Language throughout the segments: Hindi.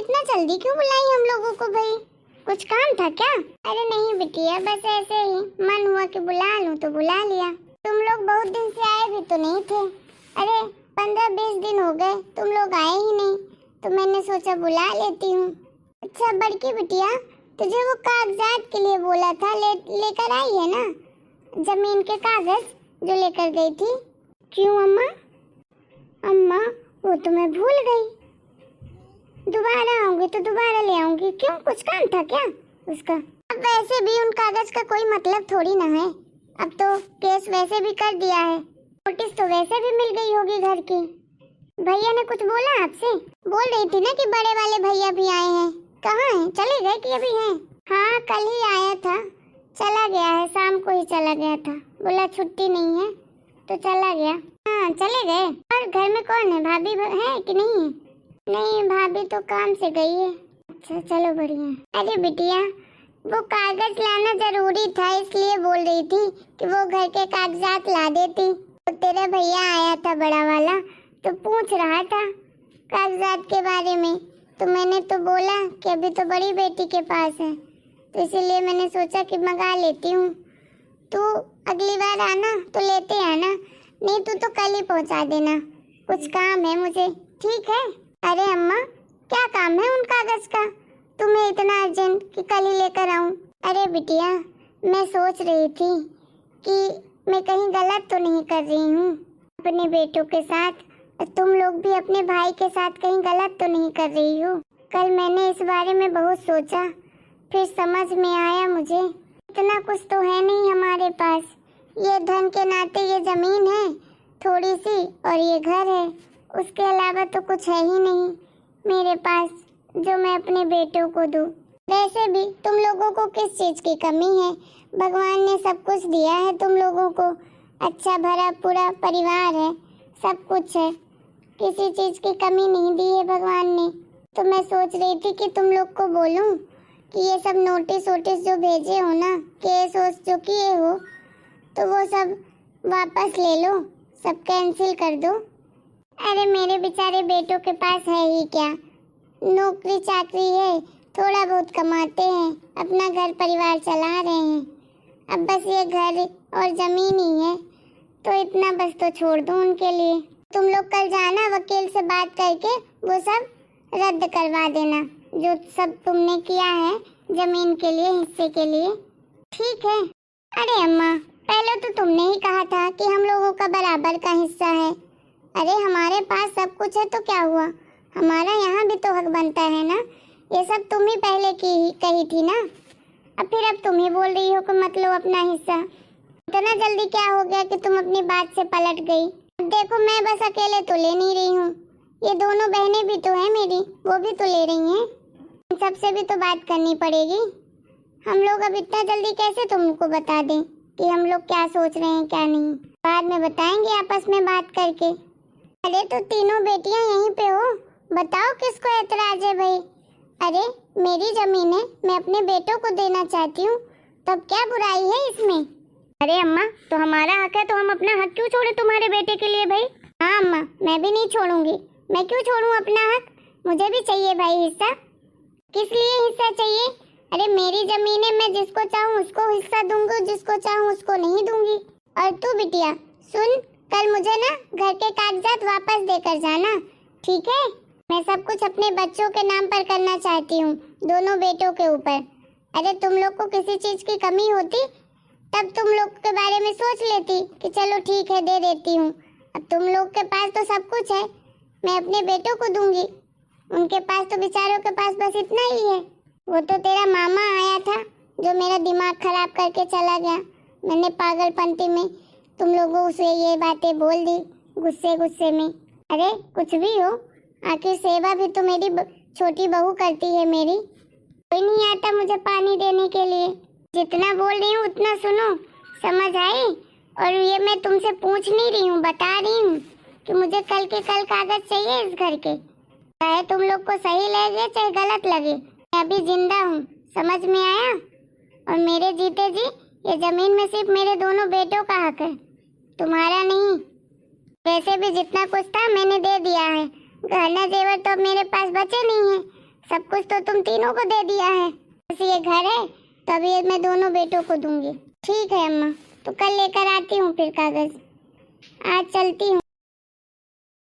इतना जल्दी क्यों बुलाई हम लोगों को भाई? कुछ काम था क्या? अरे नहीं बिटिया, बस ऐसे ही मन हुआ कि बुला लूं तो बुला लिया। तुम लोग बहुत दिन से आए भी तो नहीं थे। अरे 15-20 दिन हो गए तुम लोग आए ही नहीं, तो मैंने सोचा बुला लेती हूँ। अच्छा बड़की बिटिया, तुझे वो कागजात के लिए बोला था, लेकर आई है ना? जमीन के कागज जो लेकर गई थी। क्यों अम्मा? अम्मा वो तो मैं भूल गई। दोबारा आऊंगी तो दोबारा ले आऊंगी। क्यों, कुछ काम था क्या उसका? अब वैसे भी उन कागज का कोई मतलब थोड़ी ना है। अब तो केस वैसे भी कर दिया है, नोटिस तो वैसे भी मिल गई होगी घर की। भैया ने कुछ बोला आपसे? बोल रही थी ना कि बड़े वाले भैया भी आए हैं। कहाँ हैं, चले गए कि अभी हैं? हाँ कल ही आया था, चला गया है, शाम को ही चला गया था। बोला छुट्टी नहीं है तो चला गया। हाँ चले गए। और घर में कौन है, भाभी है कि नहीं है? नहीं भाभी तो काम से गई है। अच्छा चलो बढ़िया। अरे बिटिया वो कागज लाना जरूरी था, इसलिए बोल रही थी कि वो घर के कागजात ला देती। तो तेरा भैया आया था बड़ा वाला, तो पूछ रहा था कागजात के बारे में, तो मैंने तो बोला कि अभी तो बड़ी बेटी के पास है, तो इसीलिए मैंने सोचा कि मंगा लेती हूँ। तू अगली बार आना तो लेते आना, नहीं तो कल ही पहुँचा देना, कुछ काम है मुझे, ठीक है? अरे अम्मा क्या काम है उन कागज का तुम्हें इतना अर्जेंट कि कल ही लेकर आऊं? अरे बिटिया मैं सोच रही थी कि मैं कहीं गलत तो नहीं कर रही हूँ अपने बेटों के साथ, तुम लोग भी अपने भाई के साथ कहीं गलत तो नहीं कर रही हो? कल मैंने इस बारे में बहुत सोचा, फिर समझ में आया मुझे इतना कुछ तो है नहीं हमारे पास। ये धन के नाते ये जमीन है थोड़ी सी और ये घर है, उसके अलावा तो कुछ है ही नहीं मेरे पास जो मैं अपने बेटों को दूं। वैसे भी तुम लोगों को किस चीज की कमी है? भगवान ने सब कुछ दिया है तुम लोगों को, अच्छा भरा पूरा परिवार है, सब कुछ है, किसी चीज की कमी नहीं दी है भगवान ने। तो मैं सोच रही थी कि तुम लोग को बोलूं कि ये सब नोटिस वोटिस जो भेजे हो ना, केस वोस जो किए हो, तो वो सब वापस ले लो, सब कैंसिल कर दो। अरे मेरे बेचारे बेटों के पास है ही क्या, नौकरी चाकरी है, थोड़ा बहुत कमाते हैं, अपना घर परिवार चला रहे हैं, अब बस ये घर और जमीन ही है, तो इतना बस तो छोड़ दो उनके लिए। तुम लोग कल जाना, वकील से बात करके वो सब रद्द करवा देना जो सब तुमने किया है जमीन के लिए, हिस्से के लिए, ठीक है? अरे अम्मा पहले तो तुमने ही कहा था कि हम लोगों का बराबर का हिस्सा है। अरे हमारे पास सब कुछ है तो क्या हुआ, हमारा यहाँ भी तो हक बनता है ना, ये सब तुम ही पहले कही थी ना, अब तुम ही बोल रही हो कि मत लो अपना हिस्सा। इतना जल्दी क्या हो गया कि तुम अपनी बात से पलट गई? अब देखो मैं बस अकेले तो ले नहीं रही हूँ, ये दोनों बहनें भी तो हैं मेरी, वो भी तो ले रही हैं, इन सबसे भी तो बात करनी पड़ेगी। हम लोग अब इतना जल्दी कैसे तुमको बता दें कि हम लोग क्या सोच रहे हैं क्या नहीं, बाद में बताएंगे आपस में बात करके। अरे तो तीनों बेटियां यहीं पे हो, बताओ किसको एतराज है भाई? अरे मेरी जमीन है, मैं अपने बेटों को देना चाहती हूँ, तब क्या बुराई है इसमें? अरे अम्मा तो हमारा हक है, तो हम अपना हक क्यों छोड़े तुम्हारे बेटे के लिए भाई? हाँ अम्मा मैं भी नहीं छोड़ूंगी, मैं क्यों छोड़ूं अपना हक, मुझे भी चाहिए भाई हिस्सा। किस लिए हिस्सा चाहिए? अरे मेरी जमीन है, मैं जिसको चाहूँ उसको हिस्सा दूंगी, जिसको चाहूँ उसको नहीं दूंगी। और तू बिटिया सुन, कल मुझे ना घर के कागजात वापस देकर जाना, ठीक है? मैं सब कुछ अपने बच्चों के नाम पर करना चाहती हूँ, दोनों बेटों के ऊपर। अरे तुम लोग को किसी चीज की कमी होती तब तुम लोग के बारे में सोच लेती कि चलो ठीक है दे देती हूँ, अब तुम लोग के पास तो सब कुछ है, मैं अपने बेटों को दूंगी, उनके पास तो बेचारों के पास बस इतना ही है। वो तो तेरा मामा आया था जो मेरा दिमाग खराब करके चला गया, मैंने पागलपंती में तुम लोगों से ये बातें बोल दी गुस्से गुस्से में। अरे कुछ भी हो, आखिर सेवा भी तो मेरी छोटी बहू करती है मेरी, कोई नहीं आता मुझे पानी देने के लिए। जितना बोल रही हूँ उतना सुनो, समझ आई? और ये मैं तुमसे पूछ नहीं रही हूँ, बता रही हूँ कि मुझे कल के कल कागज चाहिए इस घर के, चाहे तुम लोग को सही लगे चाहे गलत लगे, मैं अभी जिंदा हूँ, समझ में आया? और मेरे जीते जी ये जमीन में सिर्फ मेरे दोनों बेटों का हक है, तुम्हारा नहीं। वैसे भी जितना कुछ था मैंने दे दिया है, गहना जेवर तो अब मेरे पास बचे नहीं है, सब कुछ तो तुम तीनों को दे दिया है, बस ये घर है तो अभी मैं दोनों बेटों को दूंगी। ठीक है अम्मा, तो कल लेकर आती हूँ फिर कागज, आज चलती हूँ।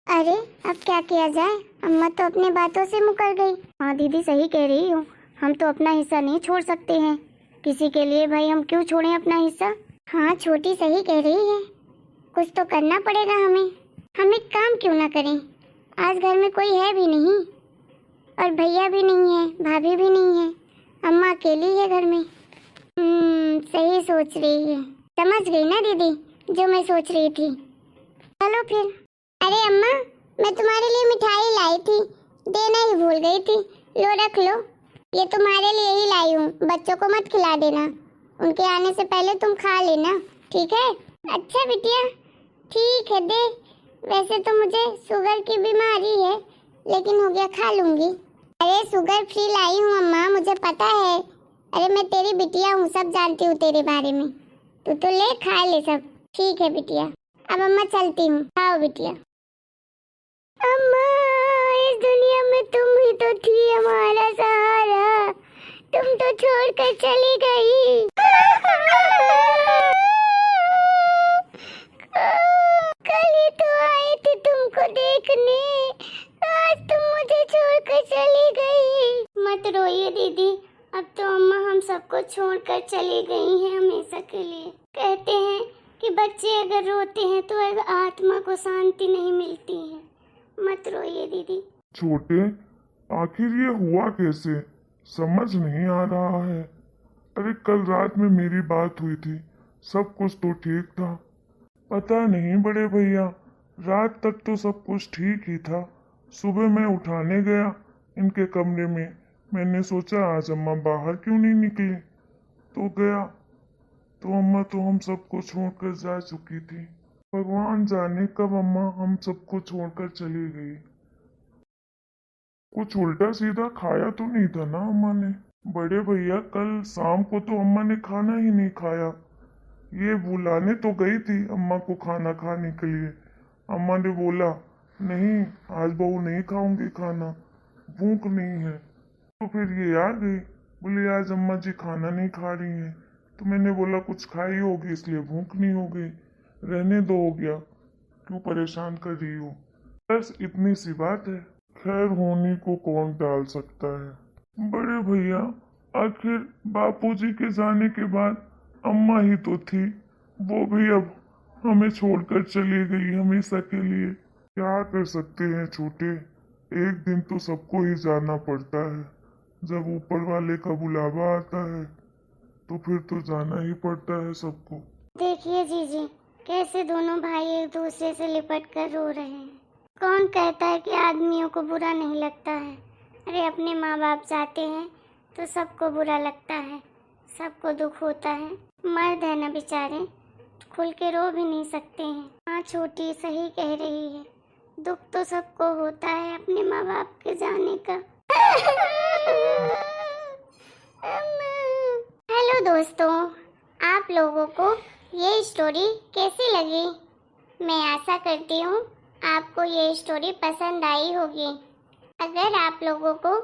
अरे अब क्या किया जाए, अम्मा तो अपनी बातों से मुकर गई। हाँ दीदी सही कह रही हो, हम तो अपना हिस्सा नहीं छोड़ सकते हैं किसी के लिए, भाई हम क्यों छोड़ें अपना हिस्सा। हाँ छोटी सही कह रही है, कुछ तो करना पड़ेगा हमें। हम एक काम क्यों ना करें, आज घर में कोई है भी नहीं और भैया भी नहीं है, भाभी भी नहीं है, अम्मा अकेली है घर में। सही सोच रही है, समझ गई ना दीदी जो मैं सोच रही थी। चलो फिर। अरे अम्मा, मैं तुम्हारे लिए मिठाई लाई थी, देना ही भूल गई थी, लो रख लो, ये तुम्हारे लिए ही लाई हूँ, बच्चों को मत खिला देना, उनके आने से पहले तुम खा लेना, ठीक है। अच्छा बिटिया ठीक है दे, वैसे तो मुझे शुगर की बीमारी है लेकिन हो गया खा लूंगी। अरे शुगर फ्री लाई हूँ अम्मा, मुझे पता है, अरे मैं तेरी बिटिया हूँ, सब जानती हूँ तेरे बारे में, तू तो ले खा ले सब। ठीक है बिटिया, अब अम्मा चलती हूँ, आओ बिटिया। अम्मा इस दुनिया में तुम ही तो थी हमारा सहारा, तुम तो छोड़कर चली गई। कल ही तो आई थी तुमको देखने, आज तुम मुझे छोड़कर चली गई। मत रोइए दीदी, अब तो अम्मा हम सबको छोड़कर चली गई हैं हमेशा के लिए। कहते हैं कि बच्चे अगर रोते हैं तो आत्मा को शांति नहीं मिलती है। मत रोइए दीदी। छोटे, आखिर ये हुआ कैसे, समझ नहीं आ रहा है। अरे कल रात में मेरी बात हुई थी, सब कुछ तो ठीक था। पता नहीं बड़े भैया, रात तक तो सब कुछ ठीक ही था। सुबह मैं उठाने गया इनके कमरे में, मैंने सोचा आज अम्मा बाहर क्यों नहीं निकली, तो गया तो अम्मा तो हम सबको छोड़कर जा चुकी थी। भगवान जाने कब अम्मा हम सबको छोड़कर चली गई। कुछ उल्टा सीधा खाया तो नहीं था ना अम्मा ने। बड़े भैया कल शाम को तो अम्मा ने खाना ही नहीं खाया, ये बुलाने तो गई थी अम्मा को खाना खाने के लिए, अम्मा ने बोला नहीं आज बहू नहीं खाऊंगी खाना, भूख नहीं है। तो फिर ये आ गई, बोली आज अम्मा जी खाना नहीं खा रही हैं, तो मैंने बोला कुछ खाई होगी इसलिए भूख नहीं हो गई, रहने दो हो गया, क्यों परेशान कर रही हो, बस इतनी सी बात है। खैर होने को कौन टाल सकता है। बड़े भैया आखिर बापूजी के जाने के बाद अम्मा ही तो थी, वो भी अब हमें छोड़कर चली गई हमेशा के लिए। क्या कर सकते हैं छोटे, एक दिन तो सबको ही जाना पड़ता है, जब ऊपर वाले का बुलावा आता है तो फिर तो जाना ही पड़ता है सबको। देखिए जीजी कैसे दोनों भाई एक दूसरे से लिपट कर रो रहे हैं। कौन कहता है कि आदमियों को बुरा नहीं लगता है, अरे अपने माँ बाप जाते हैं तो सबको बुरा लगता है, सबको दुख होता है, मर्द है ना बेचारे, खुल के रो भी नहीं सकते हैं। हाँ छोटी सही कह रही है, दुख तो सबको होता है अपने माँ बाप के जाने का। हेलो दोस्तों, आप लोगों को ये स्टोरी कैसी लगी? मैं आशा करती हूँ आपको ये स्टोरी पसंद आई होगी। अगर आप लोगों को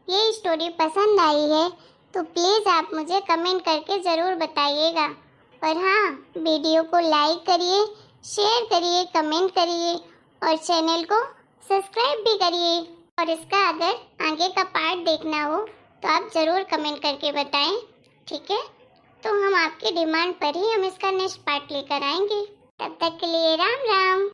ये स्टोरी पसंद आई है तो प्लीज़ आप मुझे कमेंट करके ज़रूर बताइएगा। और हाँ, वीडियो को लाइक करिए, शेयर करिए, कमेंट करिए और चैनल को सब्सक्राइब भी करिए। और इसका अगर आगे का पार्ट देखना हो तो आप ज़रूर कमेंट करके बताएं, ठीक है? तो हम आपकी डिमांड पर ही हम इसका नेक्स्ट पार्ट लेकर आएंगे। तब तक के लिए राम राम।